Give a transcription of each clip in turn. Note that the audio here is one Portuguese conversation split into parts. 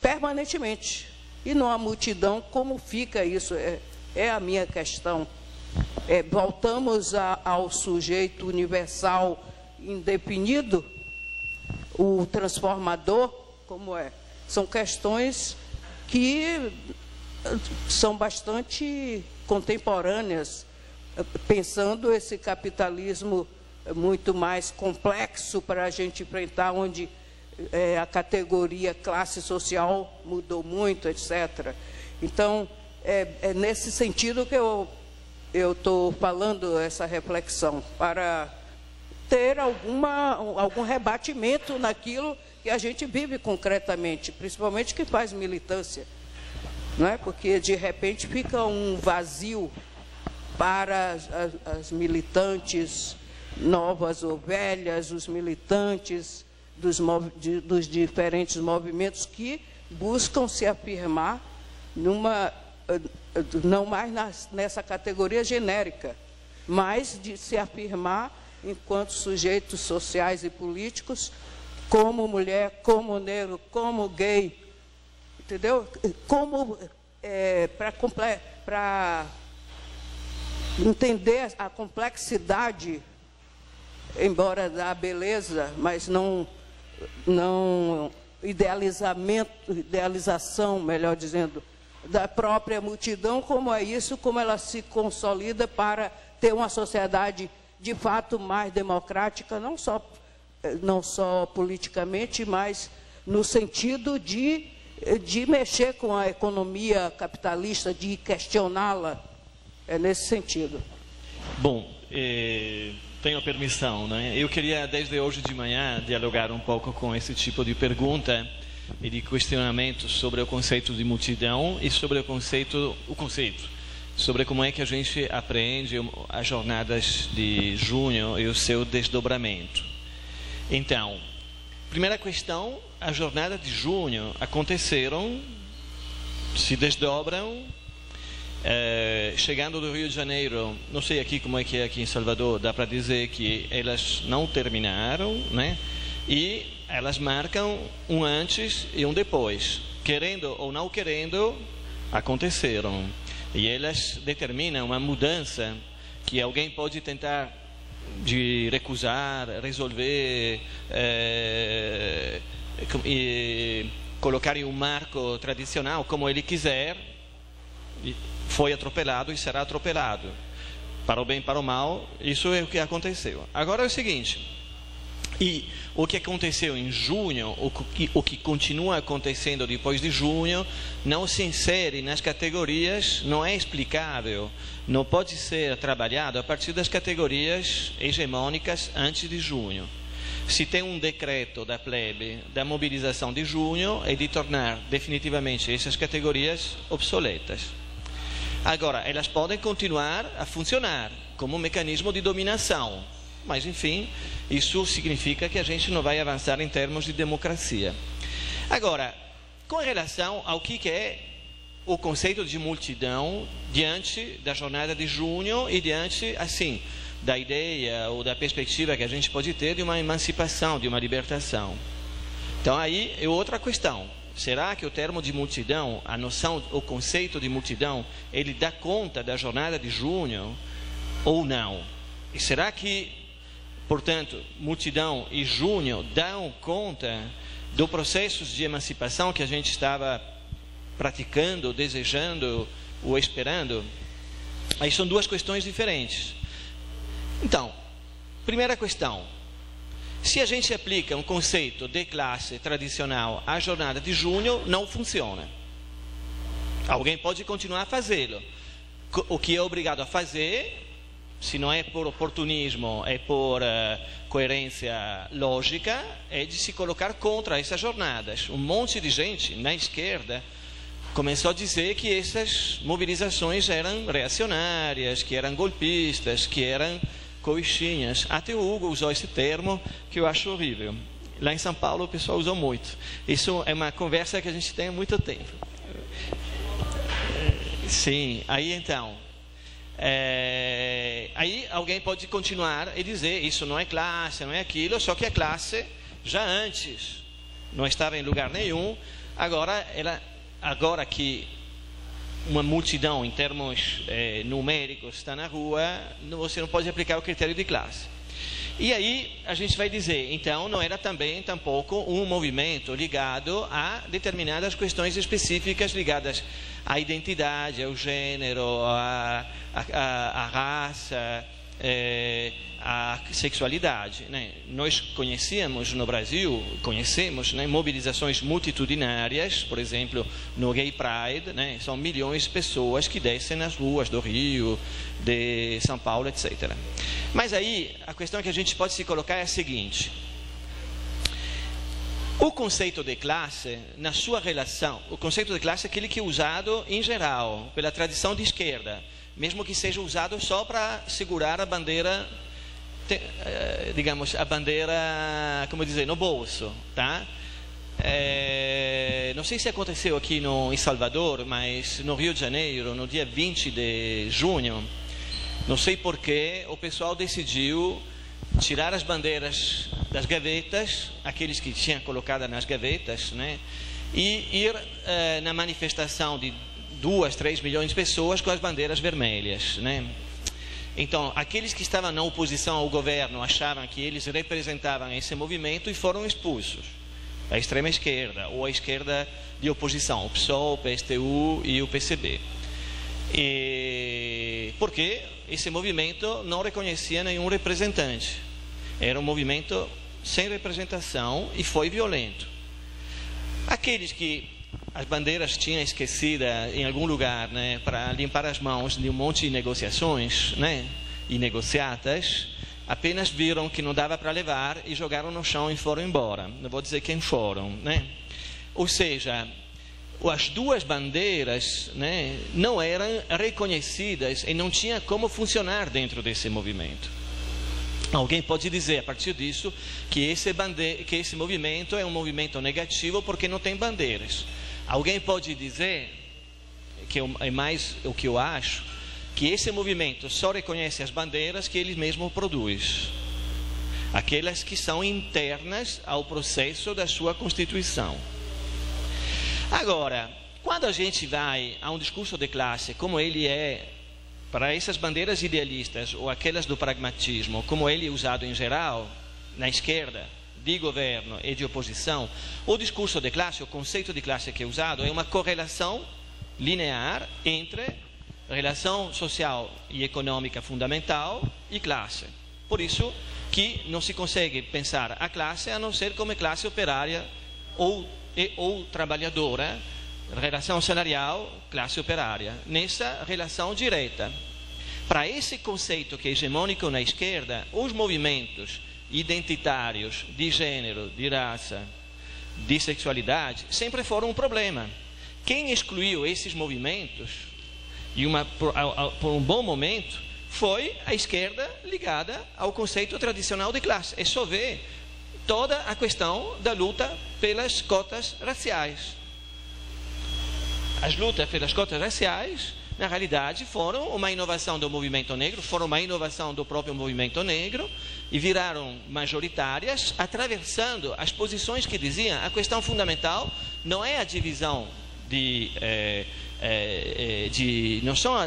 permanentemente. E numa multidão, como fica isso? É a minha questão. Voltamos ao sujeito universal indefinido, o transformador, como é? São questões que são bastante contemporâneas, pensando esse capitalismo muito mais complexo para a gente enfrentar, onde a categoria classe social mudou muito, etc. Então, é nesse sentido que eu estou falando essa reflexão, para ter algum rebatimento naquilo que a gente vive concretamente, principalmente que faz militância, não é? Porque de repente fica um vazio para as militantes novas ou velhas, os militantes dos diferentes movimentos que buscam se afirmar não mais nessa categoria genérica, mas de se afirmar enquanto sujeitos sociais e políticos, como mulher, como negro, como gay, entendeu? Como para entender a complexidade, embora da beleza, mas não idealização, melhor dizendo, da própria multidão, como é isso, como ela se consolida para ter uma sociedade de fato mais democrática, não só politicamente, mas no sentido de mexer com a economia capitalista, de questioná-la, nesse sentido. Bom, tenho permissão, né? Eu queria, desde hoje de manhã, dialogar um pouco com esse tipo de pergunta e de questionamento sobre o conceito de multidão e sobre o conceito, sobre como é que a gente apreende as jornadas de junho e o seu desdobramento. Então, primeira questão, as jornadas de junho aconteceram, se desdobram, chegando do Rio de Janeiro, não sei aqui como é que é aqui em Salvador, dá para dizer que elas não terminaram, né? E elas marcam um antes e um depois. Querendo ou não querendo, aconteceram. E elas determinam uma mudança que alguém pode tentar de recusar, resolver, e colocar em um marco tradicional como ele quiser. Foi atropelado e será atropelado. Para o bem e para o mal, isso é o que aconteceu. Agora é o seguinte, e o que aconteceu em junho, o que continua acontecendo depois de junho, não se insere nas categorias, não é explicável, não pode ser trabalhado a partir das categorias hegemônicas antes de junho. Se tem um decreto da plebe da mobilização de junho, é de tornar definitivamente essas categorias obsoletas. Agora, elas podem continuar a funcionar como um mecanismo de dominação, mas, enfim, isso significa que a gente não vai avançar em termos de democracia. Agora, com relação ao que é o conceito de multidão diante da jornada de junho e diante, assim, da ideia ou da perspectiva que a gente pode ter de uma emancipação, de uma libertação. Então, aí é outra questão. Será que o termo de multidão, a noção, o conceito de multidão, ele dá conta da jornada de junho ou não? E será que, portanto, multidão e junho dão conta do processo de emancipação que a gente estava praticando, desejando ou esperando? Aí são duas questões diferentes. Então, primeira questão. Se a gente aplica um conceito de classe tradicional à jornada de junho, não funciona. Alguém pode continuar a fazê-lo. O que é obrigado a fazer, se não é por oportunismo, é por coerência lógica, é de se colocar contra essas jornadas. Um monte de gente na esquerda começou a dizer que essas mobilizações eram reacionárias, que eram golpistas, que eram coixinhas. Até o Hugo usou esse termo que eu acho horrível. Lá em São Paulo o pessoal usou muito. Isso é uma conversa que a gente tem há muito tempo. Sim, aí então, aí alguém pode continuar e dizer isso não é classe, não é aquilo, só que a classe já antes não estava em lugar nenhum, Agora que uma multidão, em termos numéricos, está na rua, você não pode aplicar o critério de classe. E aí a gente vai dizer, então não era também tampouco um movimento ligado a determinadas questões específicas ligadas à identidade, ao gênero, à raça, à sexualidade, né? Nós conhecemos no Brasil, né, mobilizações multitudinárias, por exemplo, no Gay Pride, né? São milhões de pessoas que descem nas ruas do Rio, de São Paulo, etc. Mas aí, a questão que a gente pode se colocar é a seguinte: o conceito de classe, na sua relação, o conceito de classe é aquele que é usado em geral, pela tradição de esquerda, mesmo que seja usado só para segurar a bandeira, digamos, a bandeira, como dizer, no bolso, tá? Não sei se aconteceu aqui em Salvador, mas no Rio de Janeiro, no dia 20 de junho, não sei porquê, o pessoal decidiu tirar as bandeiras das gavetas, aqueles que tinham colocado nas gavetas, né? E ir na manifestação de 2, 3 milhões de pessoas com as bandeiras vermelhas, né? Então, aqueles que estavam na oposição ao governo achavam que eles representavam esse movimento e foram expulsos. A extrema esquerda, ou a esquerda de oposição, o PSOL, o PSTU e o PCB. Porque esse movimento não reconhecia nenhum representante. Era um movimento sem representação e foi violento. Aqueles que as bandeiras tinham esquecida em algum lugar, né, para limpar as mãos de um monte de negociações, né, e negociatas, apenas viram que não dava para levar e jogaram no chão e foram embora. Não vou dizer quem foram, né? Ou seja, as duas bandeiras, né, não eram reconhecidas e não tinha como funcionar dentro desse movimento. Alguém pode dizer, a partir disso, que esse movimento é um movimento negativo porque não tem bandeiras. Alguém pode dizer, que é mais o que eu acho, que esse movimento só reconhece as bandeiras que ele mesmo produz. Aquelas que são internas ao processo da sua constituição. Agora, quando a gente vai a um discurso de classe, como ele é para essas bandeiras idealistas ou aquelas do pragmatismo, como ele é usado em geral, na esquerda, de governo e de oposição, o discurso de classe, o conceito de classe que é usado, é uma correlação linear entre relação social e econômica fundamental e classe. Por isso que não se consegue pensar a classe a não ser como classe operária ou trabalhadora, relação salarial, classe operária, nessa relação direta. Para esse conceito que é hegemônico na esquerda, os movimentos identitários de gênero, de raça, de sexualidade, sempre foram um problema. Quem excluiu esses movimentos, por um bom momento, foi a esquerda ligada ao conceito tradicional de classe. É só ver toda a questão da luta pelas cotas raciais. As lutas pelas cotas raciais, na realidade, foram uma inovação do movimento negro, foram uma inovação do próprio movimento negro e viraram majoritárias, atravessando as posições que diziam a questão fundamental não é a divisão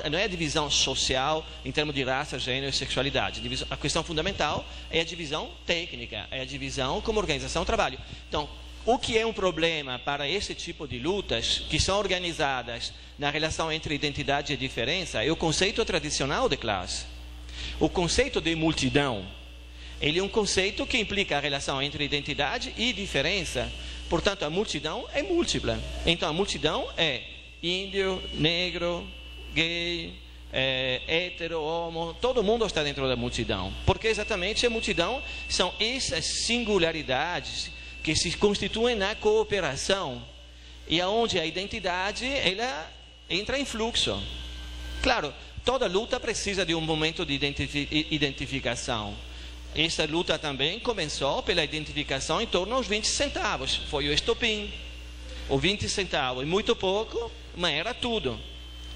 não é a divisão social em termos de raça, gênero e sexualidade. A questão fundamental é a divisão técnica, é a divisão como organização do trabalho. Então, o que é um problema para esse tipo de lutas, que são organizadas na relação entre identidade e diferença, é o conceito tradicional de classe. O conceito de multidão, ele é um conceito que implica a relação entre identidade e diferença. Portanto, a multidão é múltipla. Então, a multidão é índio, negro, gay, hétero, homo, todo mundo está dentro da multidão. Porque exatamente a multidão são essas singularidades que se constituem na cooperação e aonde a identidade ela entra em fluxo. Claro, toda luta precisa de um momento de identificação. Essa luta também começou pela identificação em torno aos 20 centavos. Foi o estopim. O 20 centavos é muito pouco, mas era tudo.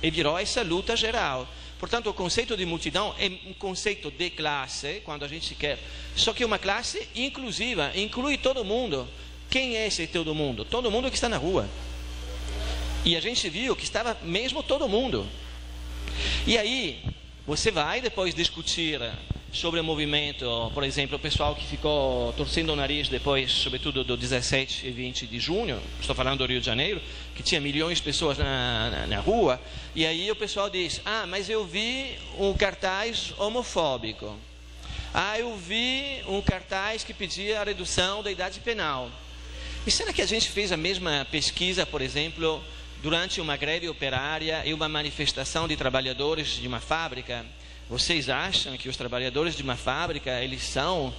E virou essa luta geral. Portanto, o conceito de multidão é um conceito de classe, quando a gente quer. Só que uma classe inclusiva, inclui todo mundo. Quem é esse todo mundo? Todo mundo que está na rua. E a gente viu que estava mesmo todo mundo. E aí, você vai depois discutir sobre o movimento, por exemplo, o pessoal que ficou torcendo o nariz depois, sobretudo do 17 e 20 de junho, estou falando do Rio de Janeiro, que tinha milhões de pessoas na rua, e aí o pessoal diz, mas eu vi um cartaz homofóbico, eu vi um cartaz que pedia a redução da idade penal. E será que a gente fez a mesma pesquisa, por exemplo, durante uma greve operária e uma manifestação de trabalhadores de uma fábrica? Vocês acham que os trabalhadores de uma fábrica, eles são,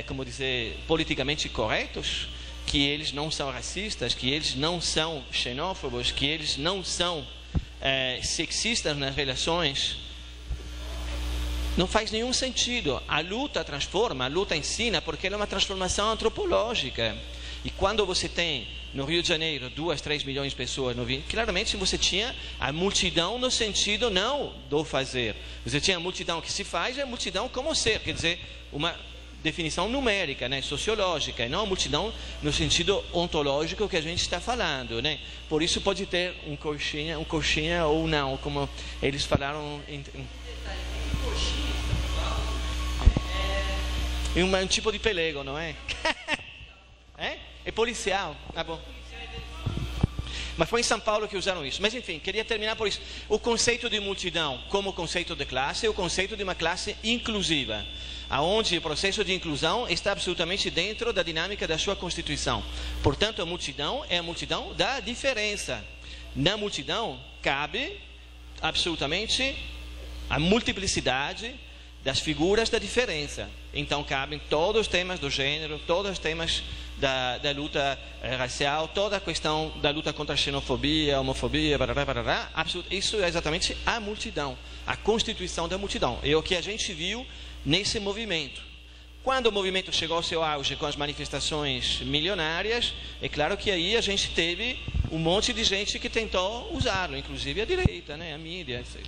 como dizer, politicamente corretos? Que eles não são racistas, que eles não são xenófobos, que eles não são sexistas nas relações? Não faz nenhum sentido. A luta transforma, a luta ensina, porque ela é uma transformação antropológica. E quando você tem no Rio de Janeiro 2, 3 milhões de pessoas, claramente você tinha a multidão no sentido não do fazer. Você tinha a multidão que se faz e a multidão como ser, quer dizer, uma definição numérica, né, sociológica, e não a multidão no sentido ontológico que a gente está falando, né? Por isso pode ter um coxinha ou não, como eles falaram um tipo de pelego, não é? É policial, tá bom. Mas foi em São Paulo que usaram isso. Mas enfim, queria terminar por isso. O conceito de multidão como conceito de classe é o conceito de uma classe inclusiva, aonde o processo de inclusão está absolutamente dentro da dinâmica da sua Constituição. Portanto, a multidão é a multidão da diferença. Na multidão cabe absolutamente a multiplicidade das figuras da diferença. Então cabem todos os temas do gênero, todos os temas da luta racial, toda a questão da luta contra a xenofobia, homofobia, barará. Isso é exatamente a multidão, a constituição da multidão. É o que a gente viu nesse movimento. Quando o movimento chegou ao seu auge com as manifestações milionárias, é claro que aí a gente teve um monte de gente que tentou usá-lo, inclusive a direita, né, a mídia, etc.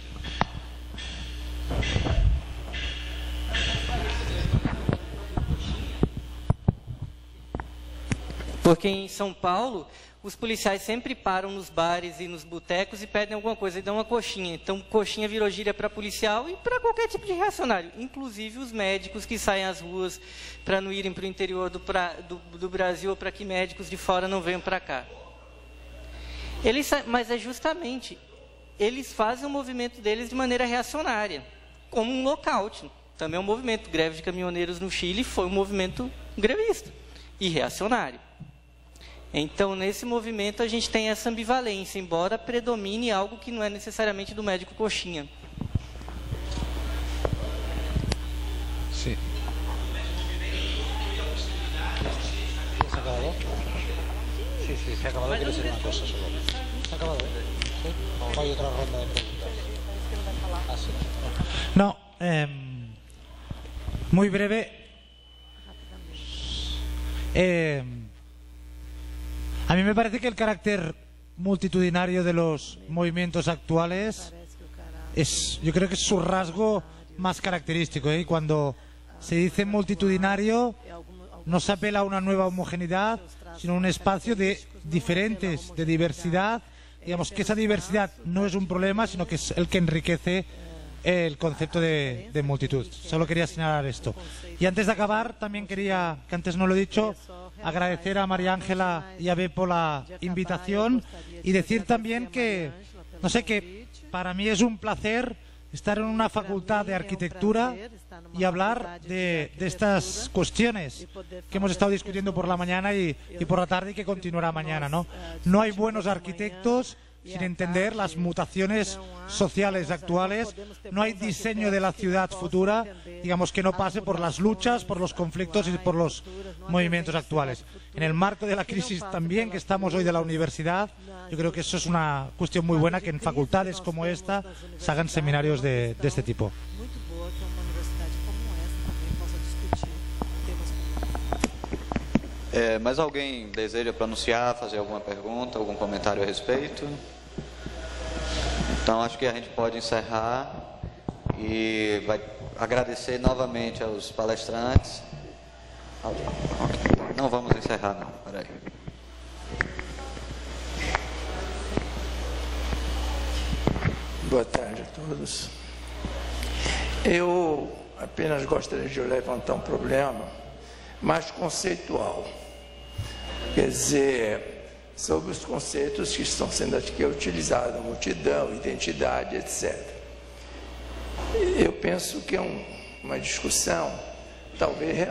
Porque em São Paulo, os policiais sempre param nos bares e nos botecos e pedem alguma coisa e dão uma coxinha. Então, coxinha virou gíria para policial e para qualquer tipo de reacionário. Inclusive os médicos que saem às ruas para não irem para o interior do Brasil ou para que médicos de fora não venham para cá. Mas é justamente, eles fazem o movimento deles de maneira reacionária, como um lockout. Também é um movimento. Greve de caminhoneiros no Chile foi um movimento grevista e reacionário. Então, nesse movimento, a gente tem essa ambivalência, embora predomine algo que não é necessariamente do médico coxinha. Sim. ¿Se ha acabado? Sí, sí, se ha acabado. Quiero decir una cosa solo. ¿Se ha acabado? ¿Sí? ¿O hay otra ronda de preguntas? Ah, sí. No, muy breve. A mí me parece que el carácter multitudinario de los movimientos actuales yo creo que es su rasgo más característico. Y cuando se dice multitudinario, no se apela a una nueva homogeneidad, sino a un espacio de diferentes, de diversidad. Digamos que esa diversidad no es un problema, sino que es el que enriquece el concepto de multitud. Solo quería señalar esto. Y antes de acabar, también quería, que antes no lo he dicho, agradecer a María Ángela y a Beppo la invitación y decir también que, no sé, que para mí es un placer estar en una facultad de arquitectura y hablar de estas cuestiones que hemos estado discutiendo por la mañana y por la tarde y que continuará mañana, ¿no? No hay buenos arquitectos sin entender las mutaciones sociales actuales. No hay diseño de la ciudad futura, digamos, que no pase por las luchas, por los conflictos y por los movimientos actuales. En el marco de la crisis también que estamos hoy de la universidad, yo creo que eso es una cuestión muy buena, que en facultades como esta se hagan seminarios de este tipo. Mais alguém deseja pronunciar, fazer alguma pergunta, algum comentário a respeito? Então, acho que a gente pode encerrar e vai agradecer novamente aos palestrantes. Não vamos encerrar, não. Peraí. Boa tarde a todos. Eu apenas gostaria de levantar um problema mais conceitual. Quer dizer, sobre os conceitos que estão sendo aqui utilizados, multidão, identidade, etc. Eu penso que é uma discussão, talvez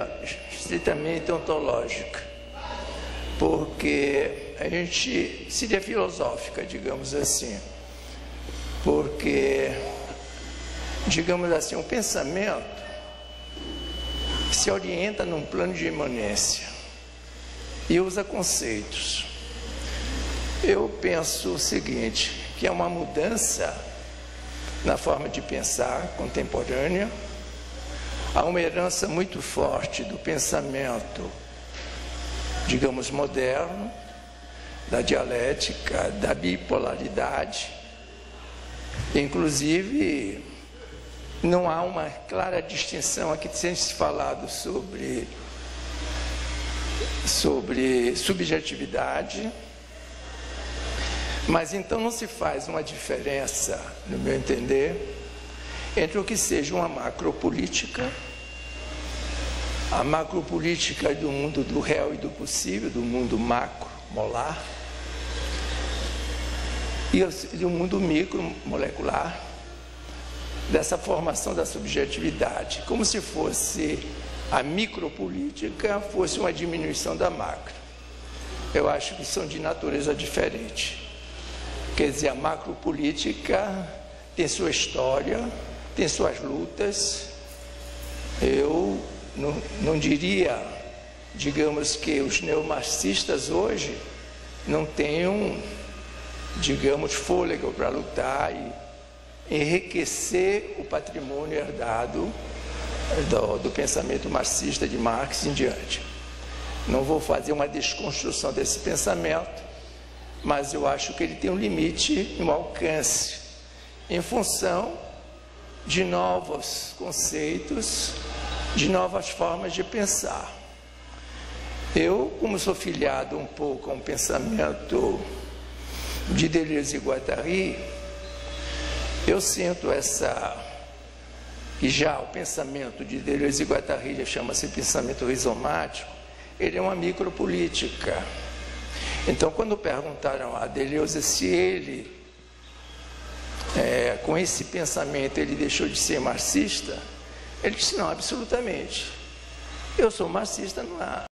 estritamente ontológica, porque a gente seria filosófica, digamos assim, porque, digamos assim, o pensamento se orienta num plano de imanência e usa conceitos. Eu penso o seguinte, que é uma mudança na forma de pensar contemporânea, há uma herança muito forte do pensamento, digamos, moderno, da dialética, da bipolaridade. Inclusive, não há uma clara distinção aqui, sem se falado sobre subjetividade, mas então não se faz uma diferença, no meu entender, entre o que seja uma macropolítica, a macropolítica do mundo do real e do possível, do mundo macro-molar, e o mundo micro-molecular, dessa formação da subjetividade, como se fosse a micropolítica, fosse uma diminuição da macro. Eu acho que são de natureza diferente. Quer dizer, a macropolítica tem sua história, tem suas lutas. Eu não diria, digamos, que os neomarxistas hoje não tenham, digamos, fôlego para lutar e enriquecer o patrimônio herdado do pensamento marxista de Marx em diante. Não vou fazer uma desconstrução desse pensamento, mas eu acho que ele tem um limite e um alcance em função de novos conceitos, de novas formas de pensar. Eu, como sou filiado um pouco a um pensamento de Deleuze e Guattari, eu sinto que já o pensamento de Deleuze e Guattari chama-se pensamento rizomático, ele é uma micropolítica. Então, quando perguntaram a Deleuze se ele, com esse pensamento, ele deixou de ser marxista, ele disse, não, absolutamente. Eu sou marxista, não há